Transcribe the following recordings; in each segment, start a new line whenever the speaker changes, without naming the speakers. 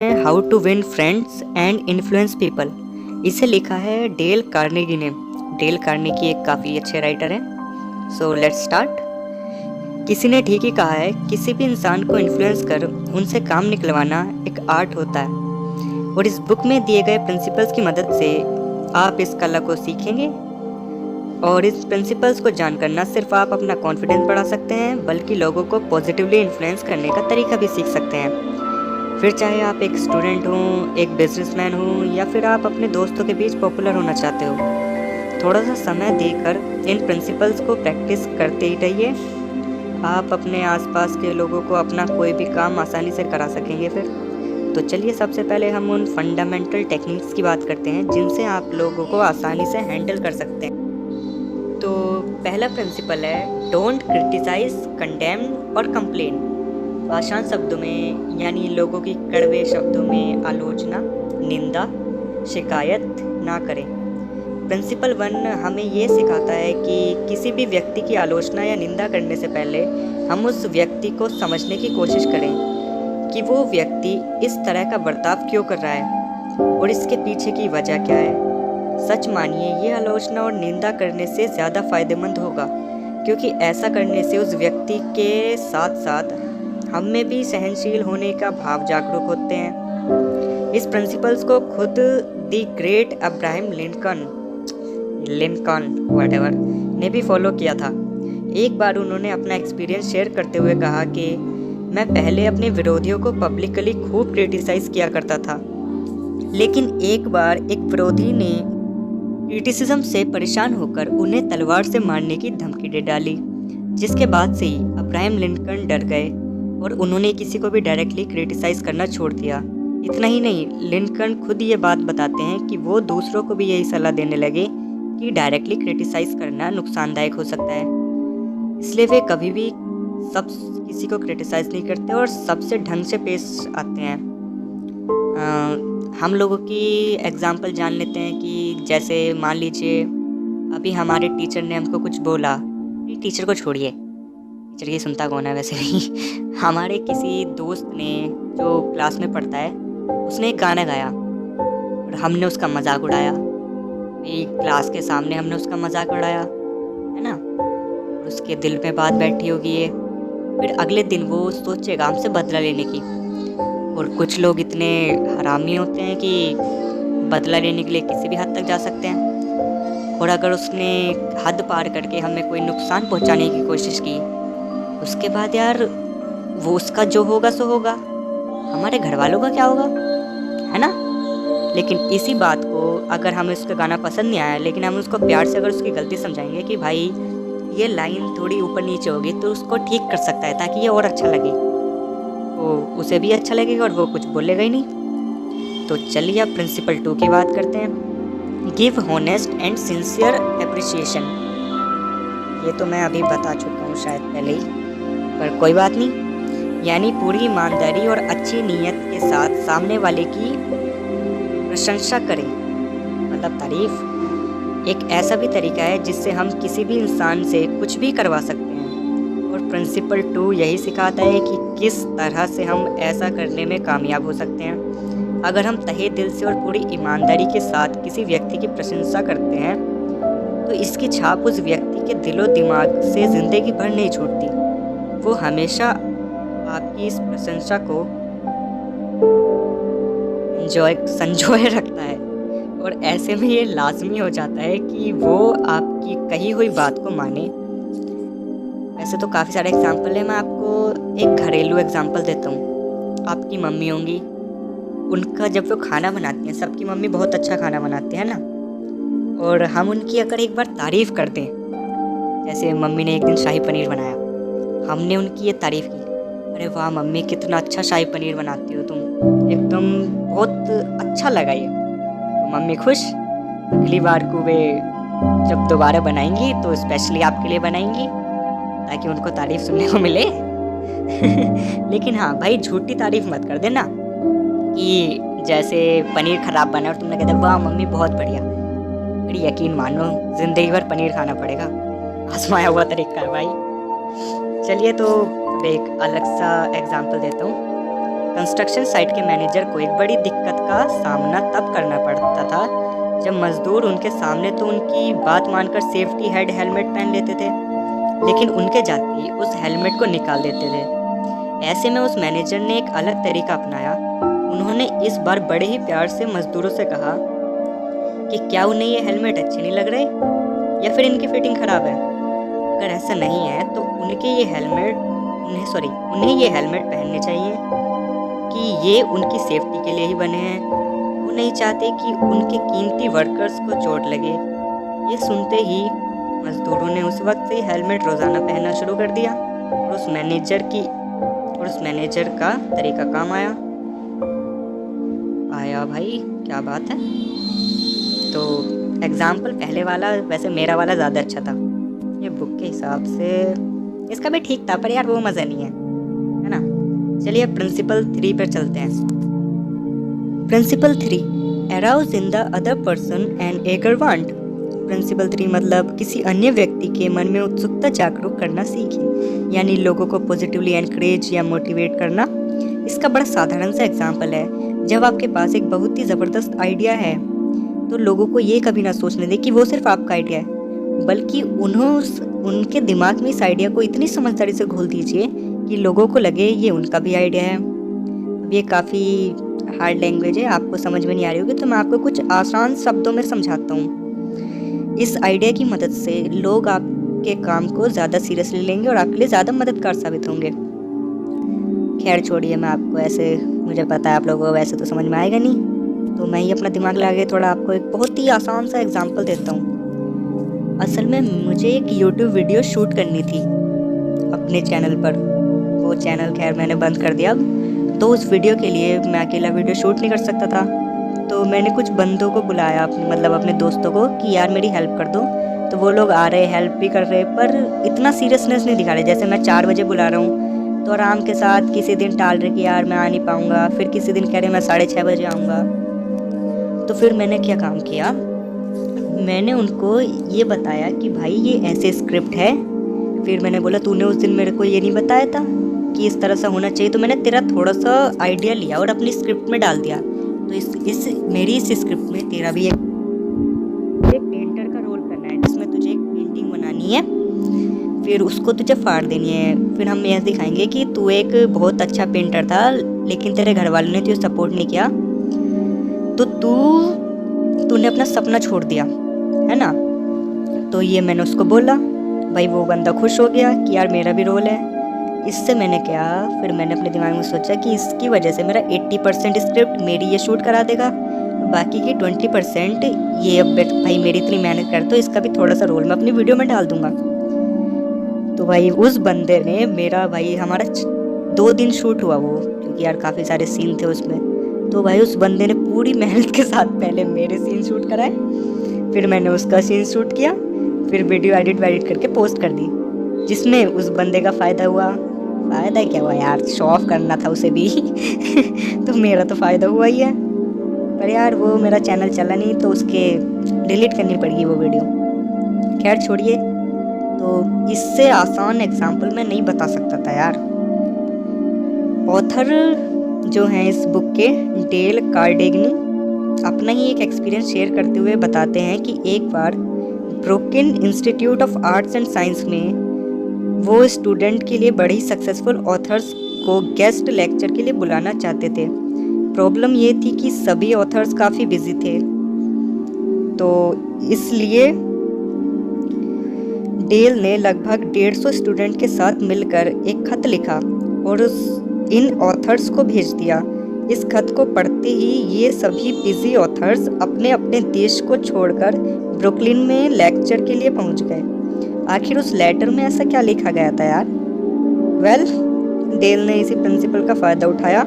How to win friends and influence people. इसे लिखा है डेल कार्नेगी ने। डेल कार्नेगी एक काफ़ी अच्छे राइटर हैं। So let's start. किसी ने ठीक ही कहा है, किसी भी इंसान को इन्फ्लुएंस कर उनसे काम निकलवाना एक आर्ट होता है, और इस बुक में दिए गए प्रिंसिपल्स की मदद से आप इस कला को सीखेंगे। और इस प्रिंसिपल्स को जानकर न सिर्फ आप अपना कॉन्फिडेंस बढ़ा सकते हैं, बल्कि लोगों को पॉजिटिवली इन्फ्लुएंस करने का तरीका भी सीख सकते हैं। फिर चाहे आप एक स्टूडेंट हों, एक बिजनेसमैन हों, या फिर आप अपने दोस्तों के बीच पॉपुलर होना चाहते हो, थोड़ा सा समय देकर इन प्रिंसिपल्स को प्रैक्टिस करते ही रहिए। आप अपने आसपास के लोगों को अपना कोई भी काम आसानी से करा सकेंगे। फिर तो चलिए, सबसे पहले हम उन फंडामेंटल टेक्निक्स की बात करते हैं जिनसे आप लोगों को आसानी से हैंडल कर सकते हैं। तो पहला प्रिंसिपल है, डोंट क्रिटिसाइज, कंडेम और कंप्लेन। आसान शब्दों में यानी लोगों की कड़वे शब्दों में आलोचना, निंदा, शिकायत ना करें। प्रिंसिपल 1 हमें ये सिखाता है कि किसी भी व्यक्ति की आलोचना या निंदा करने से पहले हम उस व्यक्ति को समझने की कोशिश करें कि वो व्यक्ति इस तरह का बर्ताव क्यों कर रहा है और इसके पीछे की वजह क्या है। सच मानिए, ये आलोचना और निंदा करने से ज़्यादा फायदेमंद होगा, क्योंकि ऐसा करने से उस व्यक्ति के साथ साथ हम में भी सहनशील होने का भाव जागरूक होते हैं। इस प्रिंसिपल्स को खुद the great Abraham Lincoln whatever ने भी फॉलो किया था। एक बार उन्होंने अपना एक्सपीरियंस शेयर करते हुए कहा कि मैं पहले अपने विरोधियों को पब्लिकली खूब क्रिटिसाइज किया करता था, लेकिन एक बार एक विरोधी ने क्रिटिसिज्म से परेशान होकर उन्हें तलवार से मारने की धमकी दे डाली, जिसके बाद से ही अब्राहम लिंकन डर गए और उन्होंने किसी को भी डायरेक्टली क्रिटिसाइज़ करना छोड़ दिया। इतना ही नहीं, लिंकन खुद ये बात बताते हैं कि वो दूसरों को भी यही सलाह देने लगे कि डायरेक्टली क्रिटिसाइज़ करना नुकसानदायक हो सकता है। इसलिए वे कभी भी किसी को क्रिटिसाइज़ नहीं करते और सबसे ढंग से पेश आते हैं। हम लोगों की एग्जाम्पल जान लेते हैं कि जैसे मान लीजिए अभी हमारे टीचर ने हमको कुछ बोला। टीचर को छोड़िए, टीचर की सुनता कौन है वैसे भी। हमारे किसी दोस्त ने जो क्लास में पढ़ता है, उसने एक गाना गाया और हमने उसका मजाक उड़ाया। क्लास के सामने हमने उसका मजाक उड़ाया, है ना, और उसके दिल में बात बैठी होगी ये। फिर अगले दिन वो सोचेगा हमसे बदला लेने की। और कुछ लोग इतने हरामी होते हैं कि बदला लेने के लिए किसी भी हद तक जा सकते हैं। और अगर उसने हद पार करके हमें कोई नुकसान पहुंचाने की कोशिश की, उसके बाद यार वो उसका जो होगा सो होगा, हमारे घर वालों का क्या होगा, है ना। लेकिन इसी बात को अगर हमें उसका गाना पसंद नहीं आया, लेकिन हम उसको प्यार से अगर उसकी गलती समझाएंगे कि भाई ये लाइन थोड़ी ऊपर नीचे होगी, तो उसको ठीक कर सकता है ताकि ये और अच्छा लगे, तो उसे भी अच्छा लगेगा और वो कुछ बोलेगा ही नहीं। तो चलिए अब प्रिंसिपल 2 की बात करते हैं, give honest and sincere appreciation. ये तो मैं अभी बता चुका हूँ शायद पहले ही, पर कोई बात नहीं। यानी पूरी ईमानदारी और अच्छी नीयत के साथ सामने वाले की प्रशंसा करें, मतलब तारीफ। एक ऐसा भी तरीका है जिससे हम किसी भी इंसान से कुछ भी करवा सकते हैं। और प्रिंसिपल 2 यही सिखाता है कि किस तरह से हम ऐसा करने में कामयाब हो सकते हैं। अगर हम तहे दिल से और पूरी ईमानदारी के साथ किसी व्यक्ति की प्रशंसा करते हैं, तो इसकी छाप उस व्यक्ति के दिलो दिमाग से ज़िंदगी भर नहीं छूटती। वो हमेशा आपकी इस प्रशंसा को संजोए रखता है, और ऐसे में ये लाजमी हो जाता है कि वो आपकी कही हुई बात को माने। वैसे तो काफ़ी सारे एग्जाम्पल हैं, मैं आपको एक घरेलू एग्जाम्पल देता हूँ। आपकी मम्मी होंगी, उनका जब वो खाना बनाती हैं, सबकी मम्मी बहुत अच्छा खाना बनाती है ना, और हम उनकी अगर एक बार तारीफ़ कर दें, जैसे मम्मी ने एक दिन शाही पनीर बनाया, हमने उनकी ये तारीफ़ की, अरे वाह मम्मी कितना अच्छा शाही पनीर बनाती हो तुम, एकदम बहुत अच्छा लगा ये, तो मम्मी खुश। अगली बार को वे जब दोबारा बनाएंगी तो स्पेशली आपके लिए बनाएंगी ताकि उनको तारीफ़ सुनने को मिले। लेकिन हाँ भाई, झूठी तारीफ़ मत कर देना कि जैसे पनीर ख़राब बना और तुमने कहते वाह मम्मी बहुत बढ़िया। फिर यकीन मानो ज़िंदगी भर पनीर खाना पड़ेगा। आजमाया हुआ तरीका है भाई। चलिए तो एक अलग सा एग्जाम्पल देता हूँ। कंस्ट्रक्शन साइट के मैनेजर को एक बड़ी दिक्कत का सामना तब करना पड़ता था जब मजदूर उनके सामने तो उनकी बात मानकर सेफ्टी हेलमेट पहन लेते थे, लेकिन उनके जाते ही उस हेलमेट को निकाल देते थे। ऐसे में उस मैनेजर ने एक अलग तरीका अपनाया। उन्होंने इस बार बड़े ही प्यार से मजदूरों से कहा कि क्या उन्हें ये हेलमेट अच्छे नहीं लग रहे या फिर इनकी फिटिंग खराब है। अगर ऐसा नहीं है तो उन्हें ये हेलमेट पहनने चाहिए कि ये उनकी सेफ्टी के लिए ही बने हैं। वो नहीं चाहते कि उनके कीमती वर्कर्स को चोट लगे। ये सुनते ही मजदूरों ने उस वक्त से हेलमेट रोज़ाना पहनना शुरू कर दिया और उस मैनेजर का तरीका काम आया भाई, क्या बात है। तो एग्जाम्पल पहले वाला, वैसे मेरा वाला ज़्यादा अच्छा था। ये बुक के हिसाब से इसका भी ठीक था, पर यार वो मज़ा नहीं है ना। चलिए प्रिंसिपल 3 पर चलते हैं। Principle 3, arouse in the other person and eager want. Principle 3 मतलब किसी अन्य व्यक्ति के मन में उत्सुकता जागरूक करना सीखें, यानी लोगों को पॉजिटिवली एनकरेज या मोटिवेट करना। इसका बड़ा साधारण सा एग्जाम्पल है, जब आपके पास एक बहुत ही ज़बरदस्त आइडिया है तो लोगों को ये कभी ना सोचने दें कि वो सिर्फ आपका आइडिया है, बल्कि उनके दिमाग में इस आइडिया को इतनी समझदारी से घोल दीजिए कि लोगों को लगे ये उनका भी आइडिया है। अब ये काफ़ी हार्ड लैंग्वेज है, आपको समझ में नहीं आ रही होगी, तो मैं आपको कुछ आसान शब्दों में समझाता हूँ। इस आइडिया की मदद से लोग आपके काम को ज़्यादा सीरियसली लेंगे और आपके लिए ज़्यादा मददगार साबित होंगे। खैर छोड़िए, मैं आपको ऐसे, मुझे पता है आप लोगों को वैसे तो समझ में आएगा नहीं, तो मैं ही अपना दिमाग लगा के थोड़ा आपको एक बहुत ही आसान सा एग्जाम्पल देता हूँ। असल में मुझे एक YouTube वीडियो शूट करनी थी अपने चैनल पर। वो चैनल खैर मैंने बंद कर दिया अब। तो उस वीडियो के लिए मैं अकेला वीडियो शूट नहीं कर सकता था, तो मैंने कुछ बंदों को बुलाया, अपने दोस्तों को, कि यार मेरी हेल्प कर दो। तो वो लोग आ रहे, हेल्प भी कर रहे, पर इतना सीरियसनेस नहीं दिखा रहे। जैसे मैं 4 बजे बुला रहा हूँ तो आराम के साथ किसी दिन टाल रहे कि यार मैं आ नहीं पाऊँगा, फिर किसी दिन कह रहे मैं 6:30 बजे आऊँगा। तो फिर मैंने क्या काम किया, मैंने उनको ये बताया कि भाई ये ऐसे स्क्रिप्ट है। फिर मैंने बोला तूने उस दिन मेरे को ये नहीं बताया था कि इस तरह से होना चाहिए, तो मैंने तेरा थोड़ा सा आइडिया लिया और अपनी स्क्रिप्ट में डाल दिया। तो मेरी इस स्क्रिप्ट में तेरा भी एक पेंटर का रोल करना है, जिसमें तुझे एक पेंटिंग बनानी है, फिर उसको तुझे फाड़ देनी है। फिर हम यह दिखाएंगे कि तू एक बहुत अच्छा पेंटर था, लेकिन तेरे घर वालों ने तुझे सपोर्ट नहीं किया, तो तूने अपना सपना छोड़ दिया, है ना। तो ये मैंने उसको बोला, भाई वो बंदा खुश हो गया कि यार मेरा भी रोल है। इससे मैंने क्या, फिर मैंने अपने दिमाग में सोचा कि इसकी वजह से मेरा 80% स्क्रिप्ट मेरी ये शूट करा देगा, बाकी की 20% ये भाई मेरी इतनी मेहनत कर, तो इसका भी थोड़ा सा रोल मैं अपनी वीडियो में डाल दूंगा। तो भाई उस बंदे ने हमारा 2 दिन शूट हुआ वो, क्योंकि यार काफ़ी सारे सीन थे उसमें। तो भाई उस बंदे ने पूरी मेहनत के साथ पहले मेरे सीन शूट कराए, फिर मैंने उसका सीन शूट किया, फिर वीडियो एडिट करके पोस्ट कर दी, जिसमें उस बंदे का फ़ायदा हुआ। फ़ायदा क्या हुआ यार, शो ऑफ करना था उसे भी तो मेरा तो फ़ायदा हुआ ही है। पर यार वो मेरा चैनल चला नहीं, तो उसके डिलीट करनी पड़ेगी वो वीडियो। खैर छोड़िए, तो इससे आसान एग्जाम्पल मैं नहीं बता सकता था यार। ऑथर जो हैं इस बुक के, डेल कार्नेगी, अपना ही एक एक्सपीरियंस शेयर करते हुए बताते हैं कि एक बार Brooklyn institute of arts and science में वो स्टूडेंट के लिए बड़े ही सक्सेसफुल ऑथर्स को गेस्ट लेक्चर के लिए बुलाना चाहते थे। प्रॉब्लम ये थी कि सभी ऑथर्स काफ़ी बिजी थे, तो इसलिए डेल ने लगभग 150 स्टूडेंट के साथ मिलकर एक खत लिखा और इन ऑथर्स को भेज दिया। इस खत को पढ़ते ही ये सभी बिजी ऑथर्स अपने अपने देश को छोड़कर ब्रुकलिन में लेक्चर के लिए पहुंच गए। आखिर उस लेटर में ऐसा क्या लिखा गया था यार? डेल ने इसी प्रिंसिपल का फ़ायदा उठाया।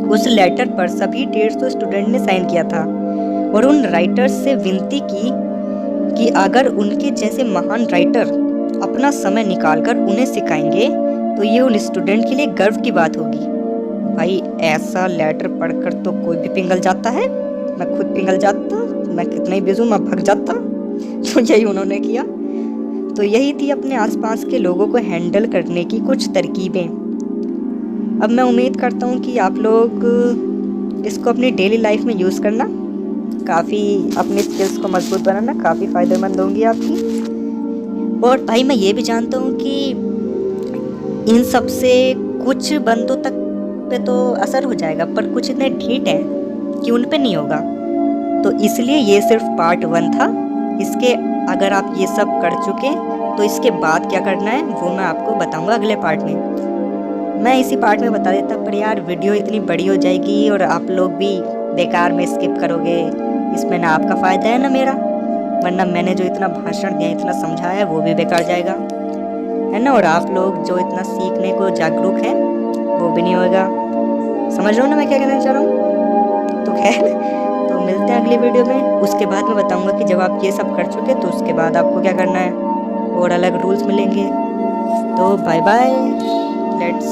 उस लेटर पर सभी 150 स्टूडेंट ने साइन किया था और उन राइटर्स से विनती की कि अगर उनके जैसे महान राइटर अपना समय निकालकर उन्हें सिखाएंगे तो ये उन स्टूडेंट के लिए गर्व की बात होगी। भाई ऐसा लेटर पढ़कर तो कोई भी पिघल जाता है, मैं खुद पिघल जाता, मैं कितना ही बिजी मैं भाग जाता। तो यही उन्होंने किया। तो यही थी अपने आसपास के लोगों को हैंडल करने की कुछ तरकीबें। अब मैं उम्मीद करता हूँ कि आप लोग इसको अपनी डेली लाइफ में यूज़ करना, काफ़ी अपने स्किल्स को मजबूत बनाना, काफ़ी फ़ायदेमंद होंगी आपकी। और भाई मैं ये भी जानता हूँ कि इन सब से कुछ बंदों तक पे तो असर हो जाएगा, पर कुछ इतने ढीठ हैं कि उन पे नहीं होगा। तो इसलिए ये सिर्फ पार्ट 1 था। इसके अगर आप ये सब कर चुके तो इसके बाद क्या करना है वो मैं आपको बताऊंगा अगले पार्ट में। मैं इसी पार्ट में बता देता, पर यार वीडियो इतनी बड़ी हो जाएगी और आप लोग भी बेकार में स्किप करोगे। इसमें ना आपका फ़ायदा है ना मेरा, वरना मैंने जो इतना भाषण दिया, इतना समझाया, वो भी बेकार जाएगा, है ना। और आप लोग जो इतना सीखने को जागरूक हैं वो भी नहीं होगा। समझ रहे हो ना मैं क्या कहना चाह रहा हूँ। तो खैर, तो मिलते हैं अगली वीडियो में। उसके बाद मैं बताऊंगा कि जब आप ये सब कर चुके तो उसके बाद आपको क्या करना है, और अलग रूल्स मिलेंगे। तो बाय बाय, लेट्स